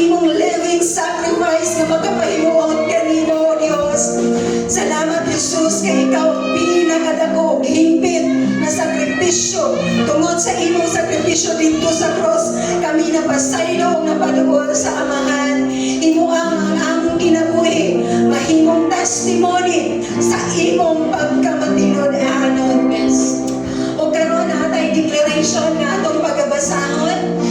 imong living sacrifice nga makapahimuot kanimo, Dios. Salamat, Jesus, kay ikaw ang pinakadako og hingpit na sakripisyo. Tungod sa imong sakripisyo dito sa cross, kami napasaylo na paduol sa Amahan. Imo ang among kinabuhi, mahimong testimony sa imong pagkamatinud-anon. O karon natay declaration nga atong pagabasahon.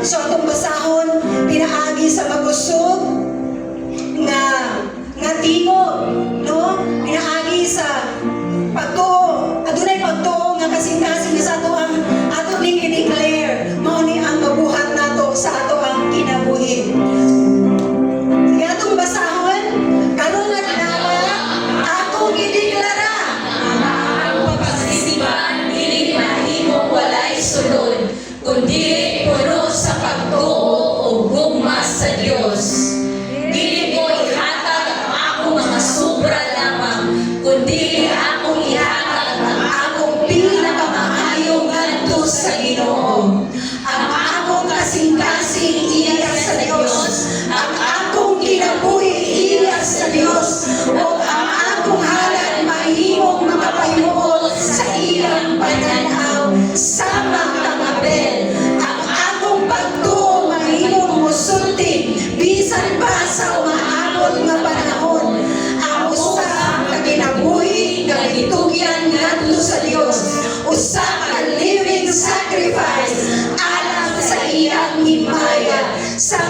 So atong basahon pinaagi sa magusog nga timo, no? Pinaagi sa pagtuo, adunay pagtuo nga kasing-kasing sa ato ang ato ning i-declare, mao ni ang mabuhat nato sa ato ang kinabuhi. Sige atong basahon karon nga tinama atong i-deklara ang pagkasisiban dili mahimong walay sulod, kundi puno sa pagtuo o gugma sa Dios. Dili ko ihatag ang akong mga sobra lamang, kundi akong ihatag ang akong pinakamaayong ngadto sa Ginoo. Ang akong kasing-kasing iya sa Dios, ang akong kinabuhi iya sa Dios, o ang akong halad mahimong makapahimuot sa iyang pananaw sama kang Abel. Ang akong pagtuo mahimong musulti bisan pa sa umaabot nga panahon. Ang usa ka kinabuhi nga gitugyan ngadto sa Dios, usa ka living sacrifice alang sa iyang himaya sa